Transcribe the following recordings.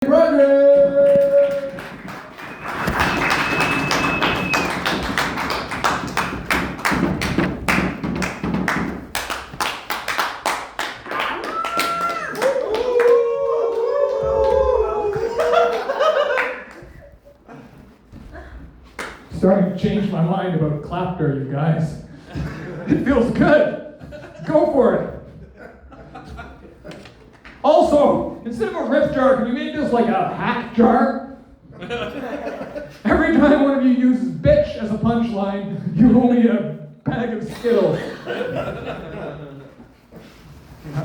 Starting to change my mind about clapter, you guys. It feels good. Go for it. Also, instead of a riff jar, can you make this like a hack jar? Every time one of you uses bitch as a punchline, you owe me a bag of Skittles. That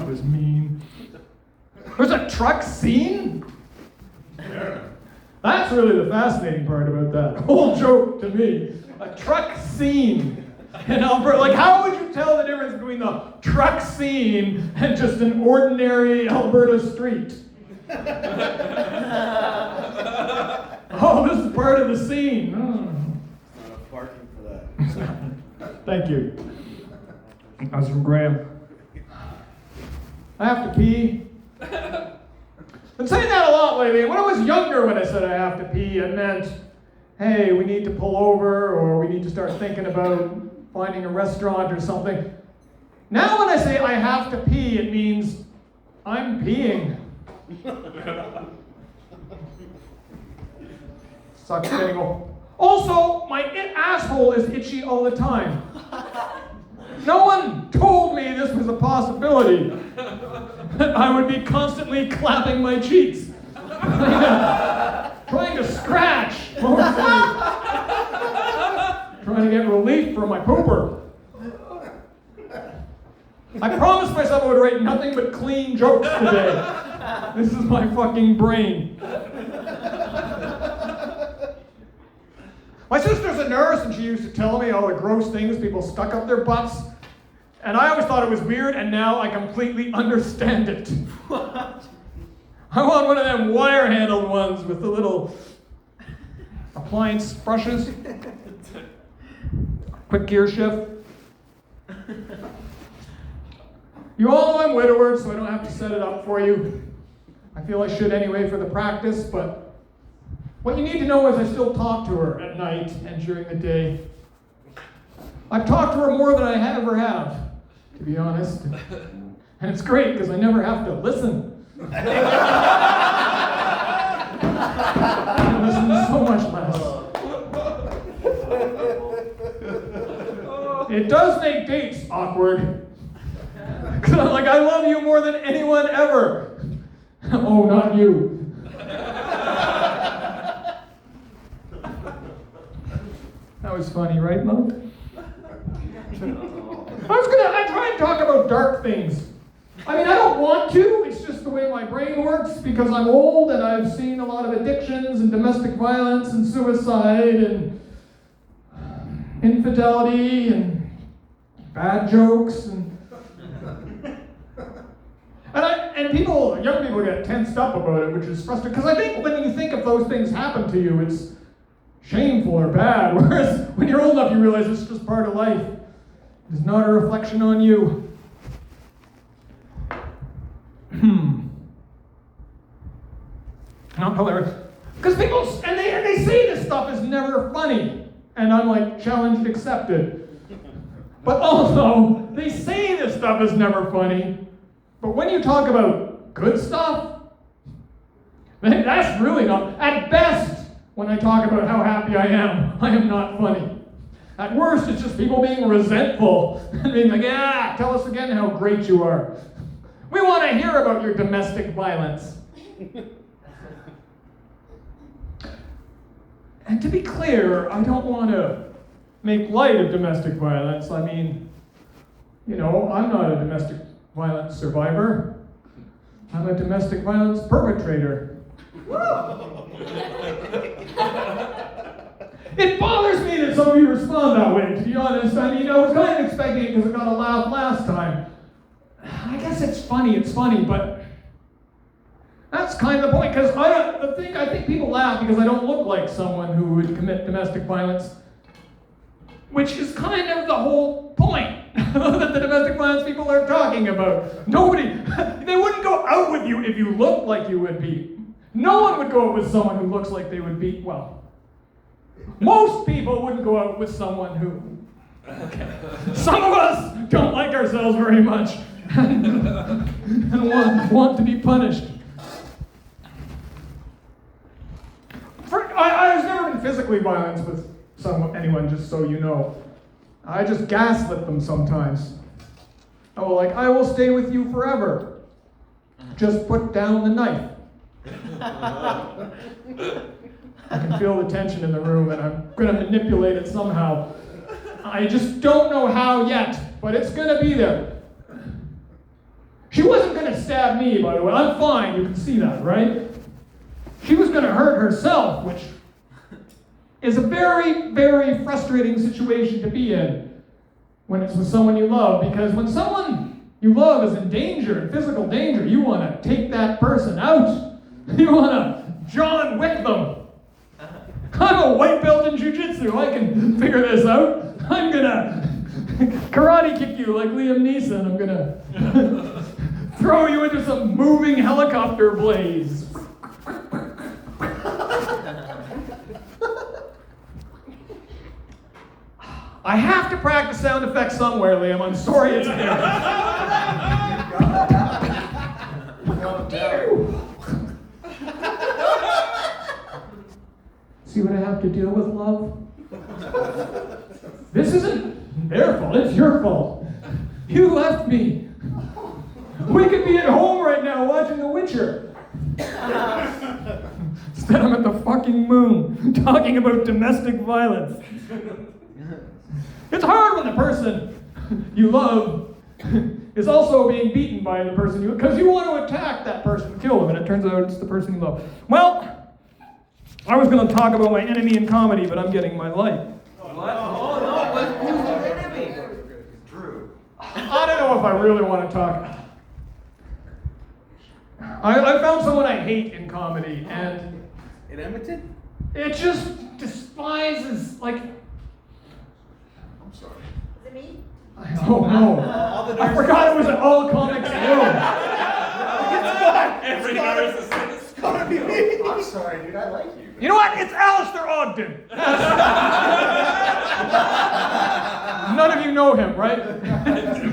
was mean. There's a truck scene? That's really the fascinating part about that whole joke to me. A truck scene in Alberta. Like, how would you tell the difference between the truck scene and just an ordinary Alberta street? Oh, this is part of the scene. Oh. Not a parking for that. Thank you. That was from Graham. I have to pee. Been saying that a lot lately. When I was younger, when I said I have to pee, it meant, hey, we need to pull over, or we need to start thinking about finding a restaurant or something. Now when I say I have to pee, it means I'm peeing. Sucks getting old. Also, my asshole is itchy all the time. No one told me this was a possibility. I would be constantly clapping my cheeks. Trying to scratch. Trying to get relief from my pooper. I promised myself I would write nothing but clean jokes today. This is my fucking brain. My sister's a nurse, and she used to tell me all the gross things people stuck up their butts. And I always thought it was weird, and now I completely understand it. What? I want one of them wire-handled ones with the little appliance brushes. Quick gear shift. You all know I'm widowed, so I don't have to set it up for you. I feel I should anyway for the practice, but what you need to know is I still talk to her at night and during the day. I've talked to her more than I ever have, to be honest. And it's great because I never have to listen. I listen so much less. It does make dates awkward. Because I'm like, I love you more than anyone ever. Oh, not you. That was funny, right, Mo? I try and talk about dark things. I mean, I don't want to. It's just the way my brain works because I'm old and I've seen a lot of addictions and domestic violence and suicide and infidelity and bad jokes and people, young people get tensed up about it, which is frustrating. Because I think when you think if those things happen to you, it's shameful or bad. Whereas when you're old enough, you realize it's just part of life. It's not a reflection on you. Not hilarious. Because people, and they say this stuff is never funny. And I'm like, challenged, accepted. But also, they say this stuff is never funny. But when you talk about good stuff, that's really not. At best, when I talk about how happy I am not funny. At worst, it's just people being resentful and being like, yeah, tell us again how great you are. We want to hear about your domestic violence. And to be clear, I don't want to make light of domestic violence. I mean, you know, I'm not a domestic violence survivor. I'm a domestic violence perpetrator. It bothers me that some of you respond that way, to be honest. I mean, I was kind of expecting it because I got a laugh last time. I guess it's funny, but that's kind of the point, because I think people laugh because I don't look like someone who would commit domestic violence, which is kind of the whole point that the domestic violence people are talking about. Nobody, they wouldn't go out with you if you looked like you would be. No one would go out with someone who looks like they would be, well, most people wouldn't go out with someone who, some of us don't like ourselves very much and want to be punished. I was never been physically violent with anyone, just so you know. I just gaslit them sometimes. I will stay with you forever. Just put down the knife. I can feel the tension in the room, and I'm going to manipulate it somehow. I just don't know how yet, but it's going to be there. She wasn't going to stab me, by the way. I'm fine, you can see that, right? She was going to hurt herself, which is a very, very frustrating situation to be in when it's with someone you love, because when someone you love is in danger, in physical danger, you want to take that person out. You want to John Wick them. I'm a white belt in jiu-jitsu. I can figure this out. I'm going to karate kick you like Liam Neeson. I'm going to throw you into some moving helicopter blaze. I have to practice sound effects somewhere, Liam. I'm sorry it's there. See what I have to deal with, love? This isn't their fault, it's your fault. You left me. We could be at home right now watching The Witcher. Instead I'm at the fucking moon talking about domestic violence. It's hard when the person you love is also being beaten by the person you, because you want to attack that person and kill them, and it turns out it's the person you love. Well, I was going to talk about my enemy in comedy, but I'm getting my life. What? Oh no, who's your enemy? Drew. I don't know if I really want to talk. I found someone I hate in comedy, and In Edmonton? it just despises, like, I'm sorry. Is it me? oh no. All the I forgot it was an all comics room. Every nurse is gonna be me. I'm sorry, dude. I like you. You know what? It's Alistair Ogden. None of you know him, right?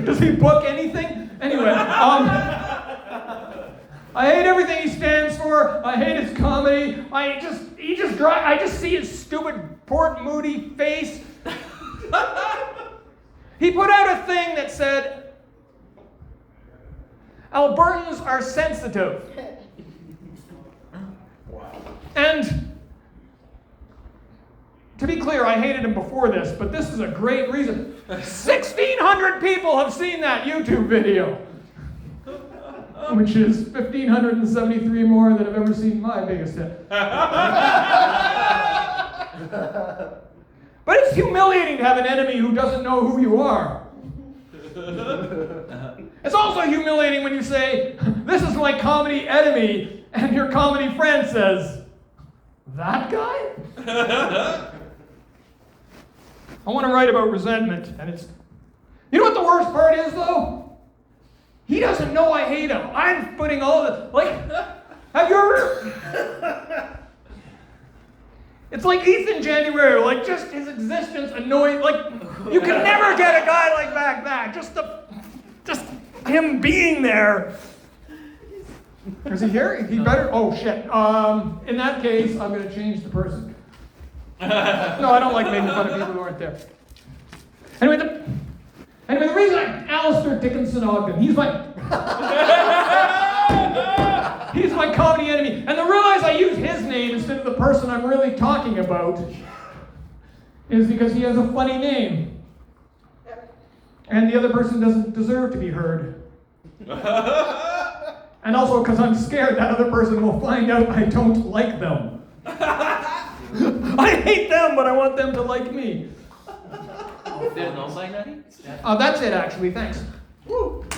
Does he book anything? Anyway, I hate everything he stands for. I hate his comedy. I just see his stupid Port Moody face. He put out a thing that said, Albertans are sensitive. Wow. And to be clear, I hated him before this, but this is a great reason. 1,600 people have seen that YouTube video, which is 1,573 more than have ever seen my biggest hit. But it's humiliating to have an enemy who doesn't know who you are. It's also humiliating when you say, this is my comedy enemy, and your comedy friend says, that guy? I want to write about resentment, and it's... You know what the worst part is, though? He doesn't know I hate him. I'm putting all the... Like, have you ever... It's like Ethan January, like just his existence annoying. Like, you can never get a guy like back. Just him being there. Is he here? He better. Oh shit. In that case, I'm gonna change the person. No, I don't like making fun of people who aren't there. Anyway, the reason Alistair Dickinson Ogden, he's my comedy enemy. And the reason I use his name instead of the person I'm really talking about is because he has a funny name. And the other person doesn't deserve to be heard. And also because I'm scared that other person will find out I don't like them. I hate them, but I want them to like me. There's no sign, Daddy? That's it, actually. Thanks. Woo.